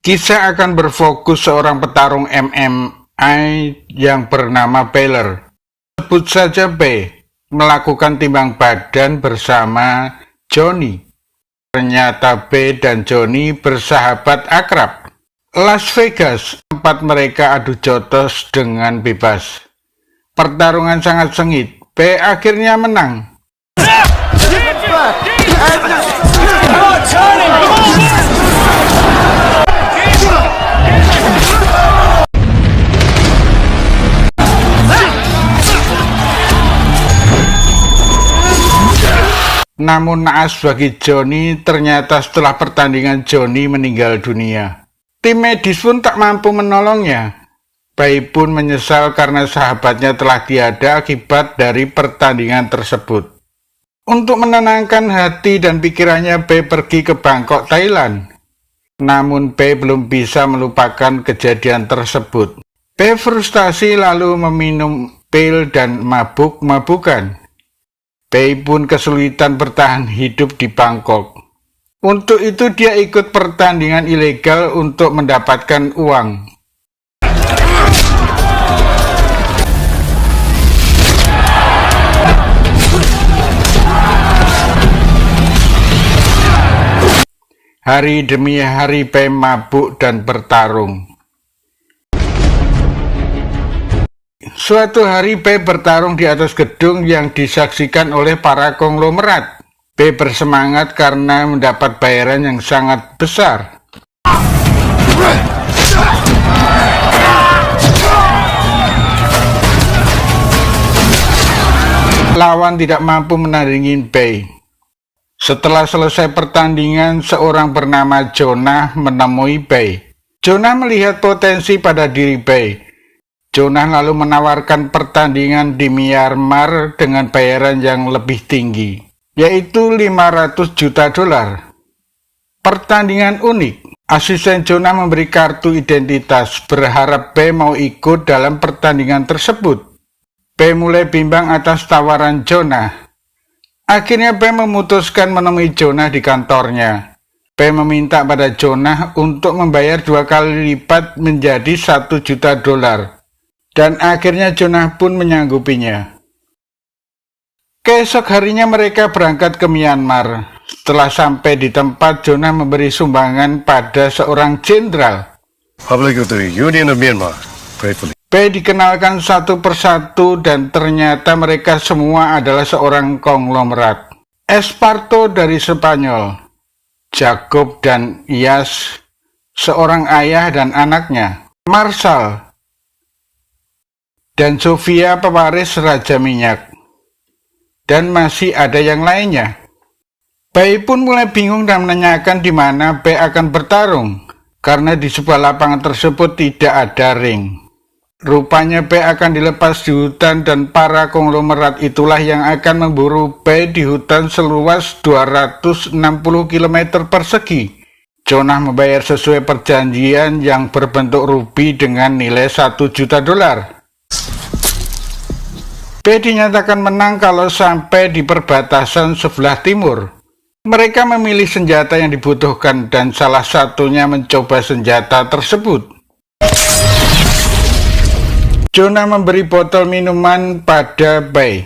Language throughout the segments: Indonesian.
Kisah akan berfokus seorang petarung MMA yang bernama Peller. Sebut saja P, melakukan timbang badan bersama Johnny. Ternyata P dan Johnny bersahabat akrab. Las Vegas, tempat mereka adu jotos dengan bebas. Pertarungan sangat sengit. P akhirnya menang. Namun naas bagi Johnny, ternyata setelah pertandingan Johnny meninggal dunia. Tim medis pun tak mampu menolongnya. Pai pun menyesal karena sahabatnya telah tiada akibat dari pertandingan tersebut. Untuk menenangkan hati dan pikirannya, Pai pergi ke Bangkok, Thailand. Namun Pai belum bisa melupakan kejadian tersebut. Pai frustasi lalu meminum pil dan mabuk-mabukan. Pai pun kesulitan bertahan hidup di Bangkok. Untuk itu dia ikut pertandingan ilegal untuk mendapatkan uang. Hari demi hari Pai mabuk dan bertarung. Suatu hari Pai bertarung di atas gedung yang disaksikan oleh para konglomerat. Pai bersemangat karena mendapat bayaran yang sangat besar. Lawan tidak mampu menandingi Pai. Setelah selesai pertandingan, seorang bernama Jonah menemui Pai. Jonah melihat potensi pada diri Pai. Jonah lalu menawarkan pertandingan di Myanmar dengan bayaran yang lebih tinggi, yaitu 500 juta dolar. Pertandingan unik. Asisten Jonah memberi kartu identitas, berharap Pai mau ikut dalam pertandingan tersebut. Pai mulai bimbang atas tawaran Jonah. Akhirnya Pai memutuskan menemui Jonah di kantornya. Pai meminta pada Jonah untuk membayar 2 kali lipat menjadi 1 juta dolar. Dan akhirnya Jonah pun menyanggupinya. Keesok harinya mereka berangkat ke Myanmar. Setelah sampai di tempat, Jonah memberi sumbangan pada seorang jenderal. Public of the Union of Myanmar, gratefully. Pai dikenalkan satu persatu dan ternyata mereka semua adalah seorang konglomerat. Esparto dari Spanyol, Jacob dan Ias, seorang ayah dan anaknya, Marshall, dan Sofia pewaris Raja Minyak. Dan masih ada yang lainnya. Pai pun mulai bingung dan menanyakan di mana Pai akan bertarung, karena di sebuah lapangan tersebut tidak ada ring. Rupanya Pai akan dilepas di hutan dan para konglomerat itulah yang akan memburu Pai di hutan seluas 260 km persegi. Jonah membayar sesuai perjanjian yang berbentuk rubi dengan nilai 1 juta dolar. Pai dinyatakan menang kalau sampai di perbatasan sebelah timur. Mereka memilih senjata yang dibutuhkan dan salah satunya mencoba senjata tersebut. Jonah memberi botol minuman pada Pai.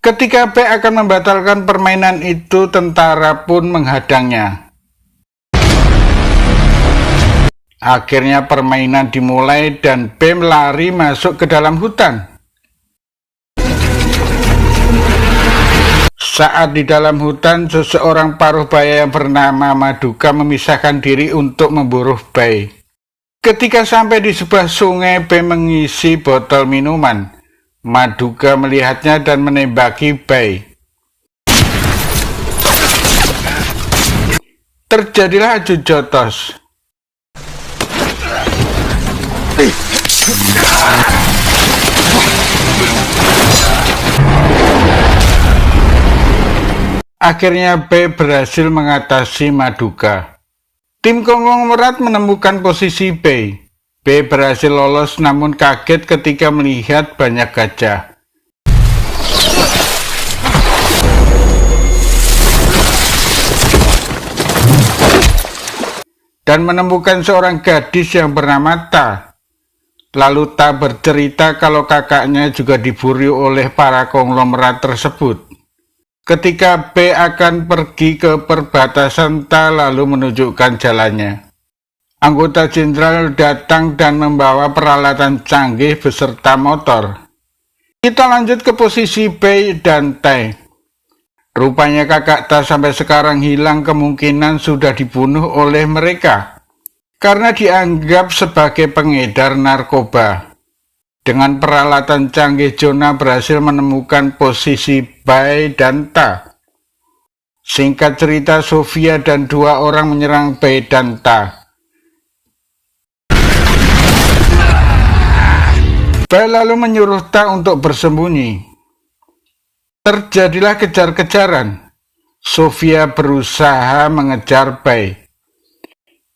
Ketika Pai akan membatalkan permainan itu, tentara pun menghadangnya. Akhirnya permainan dimulai dan Pai lari masuk ke dalam hutan. Saat di dalam hutan, seseorang paruh baya yang bernama Maduka memisahkan diri untuk memburu Pai. Ketika sampai di sebuah sungai, Pai mengisi botol minuman. Maduka melihatnya dan menembaki Pai. Terjadilah adu jotos. Akhirnya Pai berhasil mengatasi Maduka. Tim konglomerat menemukan posisi Pai. Pai berhasil lolos namun kaget ketika melihat banyak gajah. dan menemukan seorang gadis yang bernama Ta. Lalu Ta bercerita kalau kakaknya juga diburu oleh para konglomerat tersebut. Ketika B akan pergi ke perbatasan, Ta lalu menunjukkan jalannya. Anggota jenderal datang dan membawa peralatan canggih beserta motor. Kita lanjut ke posisi B dan T. Rupanya kakak Ta sampai sekarang hilang, kemungkinan sudah dibunuh oleh mereka karena dianggap sebagai pengedar narkoba. Dengan peralatan canggih, Jonah berhasil menemukan posisi Bai dan Ta. Singkat cerita, Sofia dan 2 orang menyerang Bai dan Ta. Bai lalu menyuruh Ta untuk bersembunyi. Terjadilah kejar-kejaran. Sofia berusaha mengejar Bai.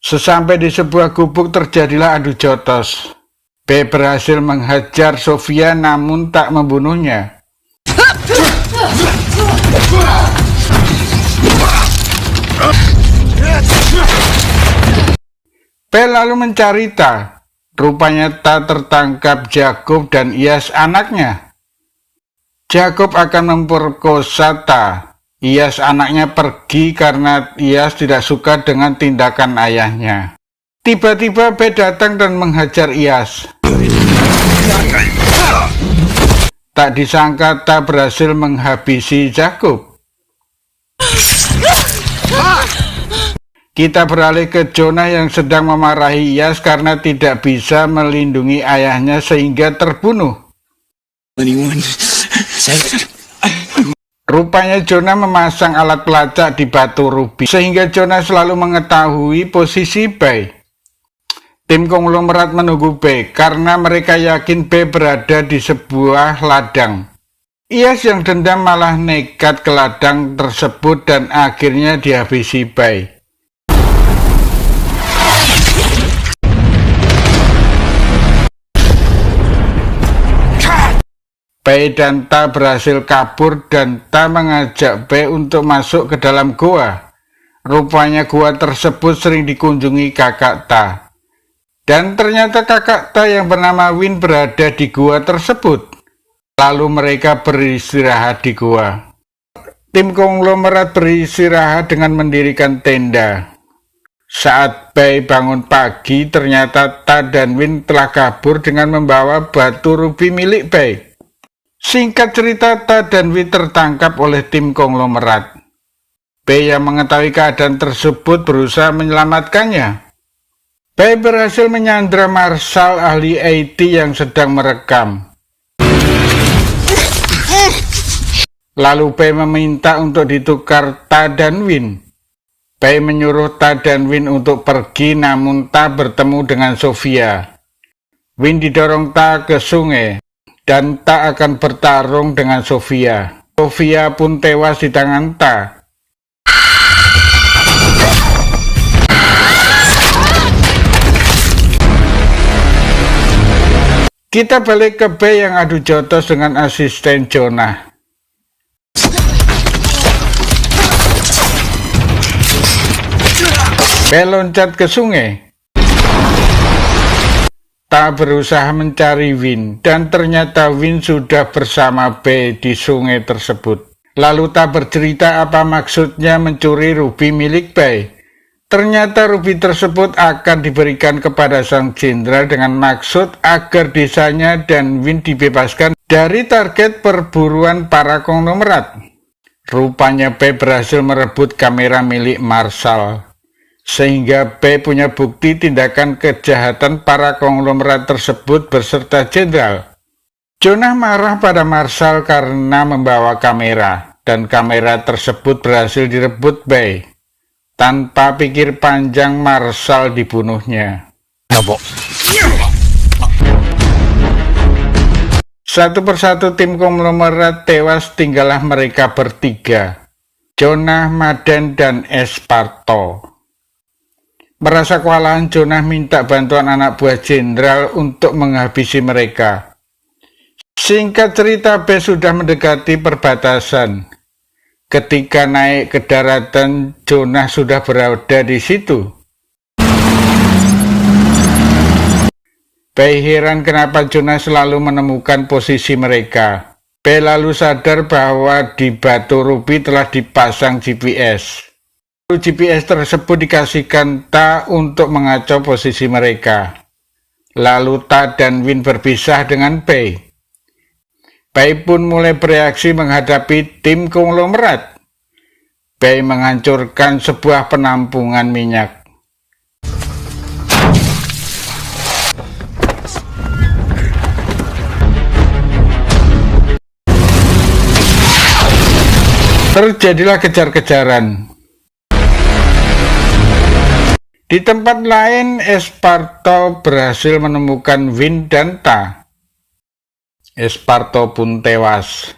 Sesampai di sebuah gubuk terjadilah adu jotos. Bai berhasil menghajar Sofia namun tak membunuhnya. Bai lalu mencari Ta. Rupanya Ta tertangkap Jacob dan Iyas anaknya. Jacob akan memperkosa Ta. Iyas anaknya pergi karena Iyas tidak suka dengan tindakan ayahnya. Tiba-tiba Bai datang dan menghajar Iyas. Tak disangka Ta berhasil menghabisi Jacob. Kita beralih ke Jonah yang sedang memarahi Iyas karena tidak bisa melindungi ayahnya sehingga terbunuh. Rupanya Jonah memasang alat pelacak di batu rubi, sehingga Jonah selalu mengetahui posisi Bai. Tim konglomerat menunggu Bai karena mereka yakin Bai berada di sebuah ladang. Iyas yang dendam malah nekat ke ladang tersebut dan akhirnya dihabisi Bai. Bai dan Ta berhasil kabur dan Ta mengajak Bai untuk masuk ke dalam gua. Rupanya gua tersebut sering dikunjungi kakak Ta. Dan ternyata kakak Ta yang bernama Win berada di gua tersebut. Lalu mereka beristirahat di gua. Tim konglomerat beristirahat dengan mendirikan tenda. Saat Bai bangun pagi, ternyata Ta dan Win telah kabur dengan membawa batu rubi milik Bai. Singkat cerita, Ta dan Win tertangkap oleh tim konglomerat. Bai yang mengetahui keadaan tersebut berusaha menyelamatkannya. Bai berhasil menyandra Marshall, ahli IT yang sedang merekam. Lalu Bai meminta untuk ditukar Ta dan Win. Bai menyuruh Ta dan Win untuk pergi, namun Ta bertemu dengan Sofia. Win didorong Ta ke sungai dan Ta akan bertarung dengan Sofia. Sofia pun tewas di tangan Ta. Kita balik ke Bai yang adu jotos dengan asisten Jonah. Bai loncat ke sungai. Ta berusaha mencari Win dan ternyata Win sudah bersama Bai di sungai tersebut. Lalu Ta bercerita apa maksudnya mencuri rubi milik Bai. Ternyata rubi tersebut akan diberikan kepada sang jenderal dengan maksud agar desanya dan Win dibebaskan dari target perburuan para konglomerat. Rupanya Bai berhasil merebut kamera milik Marshall, sehingga Bai punya bukti tindakan kejahatan para konglomerat tersebut beserta jenderal. Jonah marah pada Marshall karena membawa kamera, dan kamera tersebut berhasil direbut Bai. Tanpa pikir panjang, Marshall dibunuhnya. Satu persatu tim konglomerat tewas, tinggallah mereka bertiga, Jonah, Madden, dan Esparto. Merasa kewalahan, Jonah minta bantuan anak buah jenderal untuk menghabisi mereka. Singkat cerita, Bai sudah mendekati perbatasan. Ketika naik ke daratan, Jonah sudah berada di situ. Pei heran kenapa Jonah selalu menemukan posisi mereka. Pei lalu sadar bahwa di batu rubi telah dipasang GPS. GPS tersebut dikasihkan Ta untuk mengacau posisi mereka. Lalu Ta dan Win berpisah dengan Pei. Pei pun mulai bereaksi menghadapi tim konglomerat. Pei menghancurkan sebuah penampungan minyak. Terjadilah kejar-kejaran. Di tempat lain, Esparto berhasil menemukan Win dan Ta. Esparto pun tewas.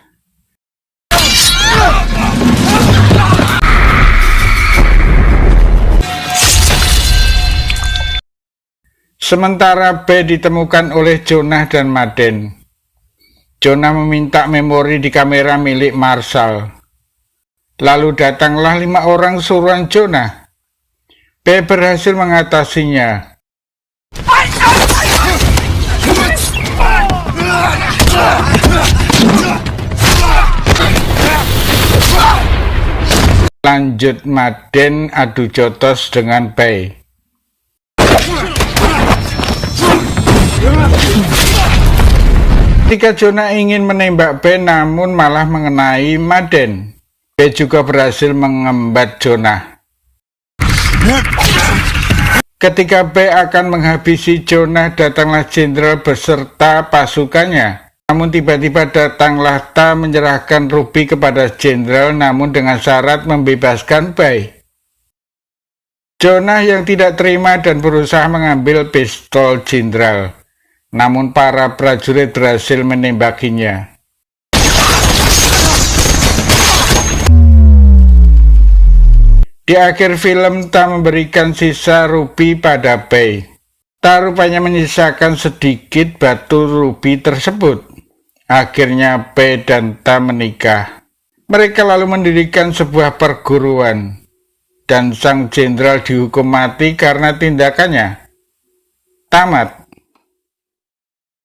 Sementara B ditemukan oleh Jonah dan Maden. Jonah meminta memori di kamera milik Marshall. Lalu datanglah 5 orang suruhan Jonah. B berhasil mengatasinya. Lanjut Maden adu jotos dengan Pei. Ketika Jonah ingin menembak Pei namun malah mengenai Maden. Pei juga berhasil mengembat Jonah. Ketika Pei akan menghabisi Jonah, datanglah jenderal beserta pasukannya. Namun tiba-tiba datanglah Ta menyerahkan rubi kepada jenderal namun dengan syarat membebaskan Pei. Jonah yang tidak terima dan berusaha mengambil pistol jenderal. Namun para prajurit berhasil menembakinya. Di akhir film, Ta memberikan sisa rubi pada Pei. Ta rupanya menyisakan sedikit batu rubi tersebut. Akhirnya Pei dan Ta menikah. Mereka lalu mendirikan sebuah perguruan. Dan sang jenderal dihukum mati karena tindakannya. Tamat.